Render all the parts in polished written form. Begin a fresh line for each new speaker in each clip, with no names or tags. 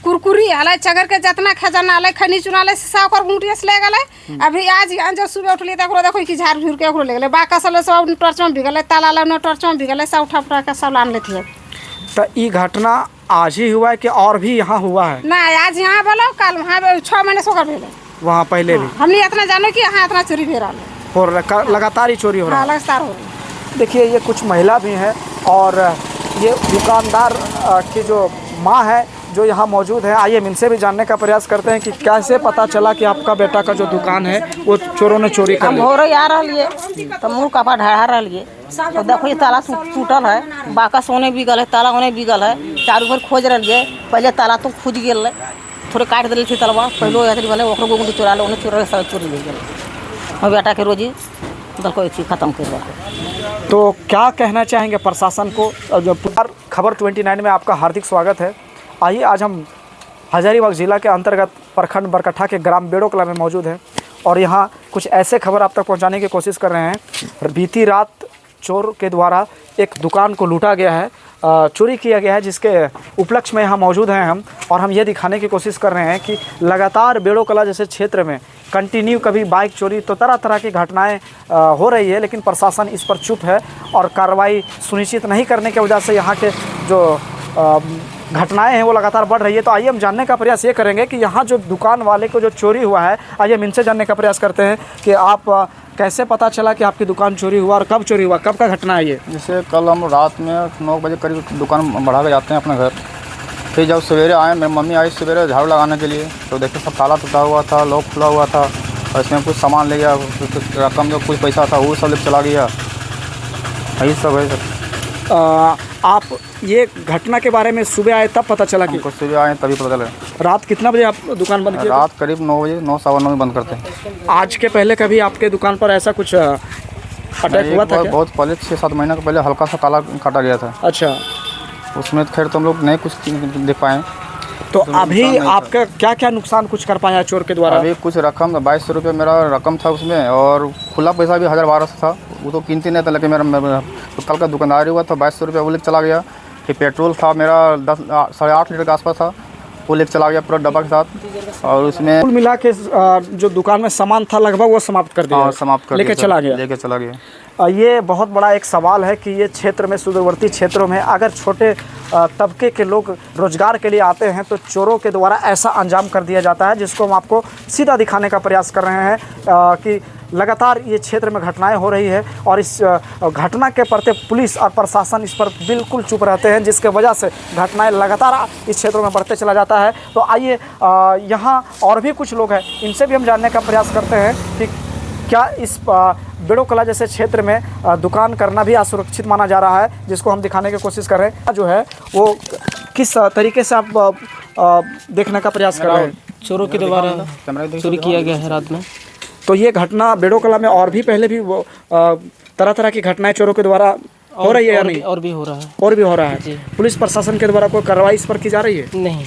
कुरकुरी आले चगर के जितना खजाना आले खनी चुनाले सा ओकर गुंटिया से ले गले। अभी आज जो सुबह उठली त ओकरो देखो कि झाड़ झुर के ओकरो ले गले बाका सब सब टॉर्च में भिगले ताला लाने टॉर्च में भिगले सब उठा उठा के सब लान लेती है।
तो ये घटना आज ही हुआ है कि और भी यहाँ हुआ है?
ना आज यहाँ बोलो कल वहाँ 6 महीने से ओकर भेले
वहाँ पहले भी
हमने इतना जानो कि यहाँ इतना चोरी हो रहा है,
लगातार ही चोरी हो रहा है।
लगातार हो रहा है।
देखिए ये कुछ महिला भी हैं और ये दुकानदार की जो माँ है जो यहाँ मौजूद है। आइए इनसे भी जानने का प्रयास करते हैं कि कैसे पता चला कि आपका बेटा का जो दुकान है वो चोरों ने चोरी कर लिया।
हो रही आ रही है तो मुँह कपड़ा ढहा रही है तो देखो ये ताला टूटल है, बाका सोने बिगल है, ताला होने बिगल है, चारू भर खोज रही है। पहले ताला तो खुज गए थोड़े काट दिल थी तलवा पहले यात्री बने ओकरो गोगुंडी चोरा ले उन्हें चोरा सब चोरी ले गए। हम बेटा के रोजी देखो ये चीज़ खत्म कर रहा।
तो क्या कहना चाहेंगे प्रशासन को? जो खबर 29 में आपका हार्दिक स्वागत है। आइए आज हम हजारीबाग ज़िला के अंतर्गत प्रखंड बरकट्ठा के ग्राम बेड़ो कला में मौजूद हैं और यहाँ कुछ ऐसे खबर आप तक पहुँचाने की कोशिश कर रहे हैं। बीती रात चोर के द्वारा एक दुकान को लूटा गया है, चोरी किया गया है, जिसके उपलक्ष्य में यहाँ मौजूद हैं हम और हम ये दिखाने की कोशिश कर रहे हैं कि लगातार बेड़ो कला जैसे क्षेत्र में कंटिन्यू कभी बाइक चोरी तो तरह तरह की घटनाएं हो रही है, लेकिन प्रशासन इस पर चुप है और कार्रवाई सुनिश्चित नहीं करने की वजह से यहाँ के जो घटनाएं हैं वो लगातार बढ़ रही है। तो आइए हम जानने का प्रयास ये करेंगे कि यहाँ जो दुकान वाले को जो चोरी हुआ है, आइए हम इनसे जानने का प्रयास करते हैं कि आप कैसे पता चला कि आपकी दुकान चोरी हुआ और कब चोरी हुआ, कब का घटना है ये?
जैसे कल हम रात में 9 बजे करीब दुकान बढ़ा के जाते हैं अपने घर। फिर जब सवेरे आए, मेरी मम्मी आई सवेरे झाड़ू लगाने के लिए तो देखते सब ताला टूटा हुआ था, लॉक खुला हुआ था और इसमें कुछ सामान ले गया, रकम जो कुछ पैसा था वो सब ले चला गया। यही सब है सर।
आप ये घटना के बारे में सुबह आए तब पता चला कि?
सुबह आए तभी पता चला।
रात कितना बजे आप दुकान बंद किया?
रात करीब 9 बजे, 9 सवा 9 में बंद करते हैं।
आज के पहले कभी आपके दुकान पर ऐसा कुछ अटैक हुआ था क्या?
बहुत पहले 6-7 महीने के पहले हल्का सा ताला काटा गया था।
अच्छा,
उसमें खैर तो हम लोग नहीं कुछ देख पाए।
तो अभी आपका क्या क्या नुकसान कुछ कर पाया चोर के द्वारा?
अभी कुछ रकम 2200 रुपये मेरा रकम था उसमें और खुला पैसा भी 1000-1200 था। वो तो कीमती नहीं था, लेकिन मेरा कल का दुकानदारी हुआ था, 2200 रुपये वो लेकर चला गया। फिर पेट्रोल था मेरा 8.5 लीटर के आसपास था, वो लेकर चला गया पूरा डब्बा के साथ। और उसमें
कुल मिला के जो दुकान में सामान था लगभग वो समाप्त कर दिया?
समाप्त कर
लेके चला गया। ये बहुत बड़ा एक सवाल है कि ये क्षेत्र में सुदूरवर्ती क्षेत्रों में अगर छोटे तबके के लोग रोजगार के लिए आते हैं तो चोरों के द्वारा ऐसा अंजाम कर दिया जाता है, जिसको हम आपको सीधा दिखाने का प्रयास कर रहे हैं कि लगातार ये क्षेत्र में घटनाएं हो रही है और इस घटना के प्रति पुलिस और प्रशासन इस पर बिल्कुल चुप रहते हैं, जिसके वजह से घटनाएं लगातार इस क्षेत्रों में बढ़ते चला जाता है। तो आइए यहाँ और भी कुछ लोग हैं, इनसे भी हम जानने का प्रयास करते हैं कि क्या इस बेड़ो कला जैसे क्षेत्र में दुकान करना भी असुरक्षित माना जा रहा है, जिसको हम दिखाने की कोशिश कर रहे हैं। जो है वो किस तरीके से आप देखने का प्रयास कर रहे हैं?
चोरों के द्वारा चोरी किया गया है रात में।
तो ये घटना बेड़ो कला में और भी पहले भी वो तरह तरह की घटनाएं चोरों के द्वारा हो रही है या नहीं?
और भी हो रहा है।
और भी हो रहा है। पुलिस प्रशासन के द्वारा कोई कार्रवाई इस पर की जा रही है?
नहीं।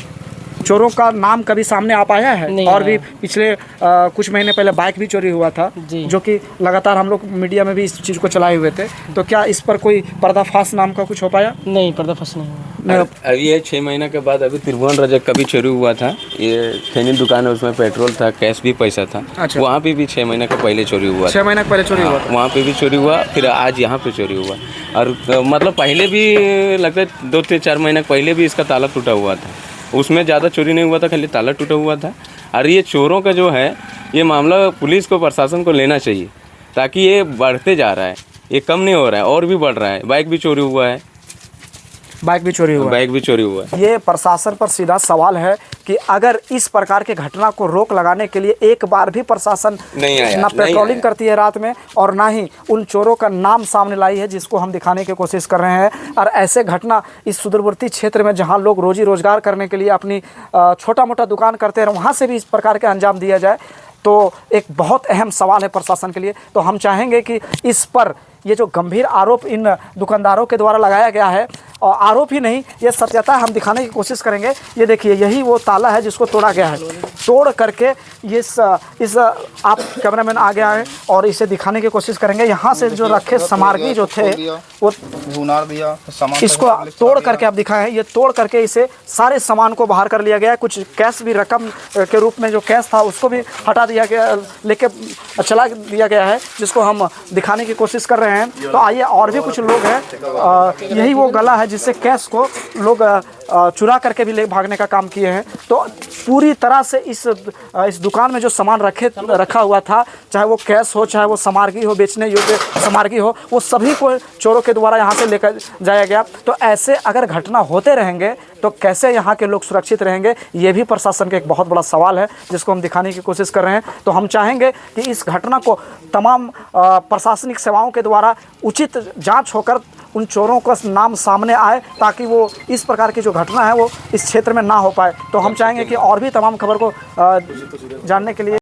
चोरों का नाम कभी सामने आ पाया है?
नहीं
और भी पिछले कुछ महीने पहले बाइक भी चोरी हुआ था, जो कि लगातार हम लोग मीडिया में भी इस चीज़ को चलाए हुए थे। तो क्या इस पर कोई पर्दाफाश नाम का कुछ हो पाया?
नहीं, पर्दाफाश नहीं हुआ।
अभी ये 6 महीने के बाद अभी त्रिभुवन रजक का भी चोरी हुआ था। ये खैनी दुकान है, उसमें पेट्रोल था, कैश भी पैसा था।
अच्छा।
वहाँ पे भी 6 महीने के पहले चोरी हुआ।
6 महीने पहले चोरी हुआ था।
वहाँ पे भी चोरी हुआ, फिर आज यहाँ पे चोरी हुआ। और मतलब पहले भी लगता है 2-4 महीने पहले भी इसका ताला टूटा हुआ था, उसमें ज़्यादा चोरी नहीं हुआ था, खाली ताला टूटा हुआ था। और ये चोरों का जो है ये मामला पुलिस को प्रशासन को लेना चाहिए, ताकि ये बढ़ते जा रहा है, ये कम नहीं हो रहा है और भी बढ़ रहा है। बाइक भी चोरी हुआ है।
बाइक भी चोरी हुआ है। ये प्रशासन पर सीधा सवाल है कि अगर इस प्रकार के घटना को रोक लगाने के लिए एक बार भी प्रशासन ना पेट्रोलिंग करती है रात में और ना ही उन चोरों का नाम सामने लाई है, जिसको हम दिखाने की कोशिश कर रहे हैं। और ऐसे घटना इस सुदूरवर्ती क्षेत्र में जहां लोग रोजी रोजगार करने के लिए अपनी छोटा मोटा दुकान करते हैं, वहाँ से भी इस प्रकार के अंजाम दिया जाए तो एक बहुत अहम सवाल है प्रशासन के लिए। तो हम चाहेंगे कि इस पर ये जो गंभीर आरोप इन दुकानदारों के द्वारा लगाया गया है, आरोप ही नहीं, ये सत्यता हम दिखाने की कोशिश करेंगे। ये देखिए, यही वो ताला है जिसको तोड़ा गया है। तोड़ करके इस आप कैमरामैन आ गया है और इसे दिखाने की कोशिश करेंगे। यहाँ से जो रखे सामग्री जो थे वो
भुनार दिया, सामान
इसको तोड़ करके आप दिखाए हैं। ये तोड़ करके इसे सारे सामान को बाहर कर लिया गया है। कुछ कैश भी रकम के रूप में जो कैश था उसको भी हटा दिया गया, लेके चला दिया गया है, जिसको हम दिखाने की कोशिश कर रहे हैं। तो आइए, और भी कुछ लोग हैं। यही वो गला है जिससे कैश को लोग चुरा करके भी ले भागने का काम किए हैं। तो पूरी तरह से इस दुकान में जो सामान रखा हुआ था, चाहे वो कैश हो, चाहे वो सामग्री हो, बेचने योग्य सामग्री हो, वो सभी को चोरों के द्वारा यहाँ से लेकर जाया गया। तो ऐसे अगर घटना होते रहेंगे तो कैसे यहाँ के लोग सुरक्षित रहेंगे, ये भी प्रशासन का एक बहुत बड़ा सवाल है, जिसको हम दिखाने की कोशिश कर रहे हैं। तो हम चाहेंगे कि इस घटना को तमाम प्रशासनिक सेवाओं के द्वारा उचित जांच होकर उन चोरों का नाम सामने आए, ताकि वो इस प्रकार की जो घटना है वो इस क्षेत्र में ना हो पाए। तो हम चाहेंगे कि और भी तमाम खबर को जानने के लिए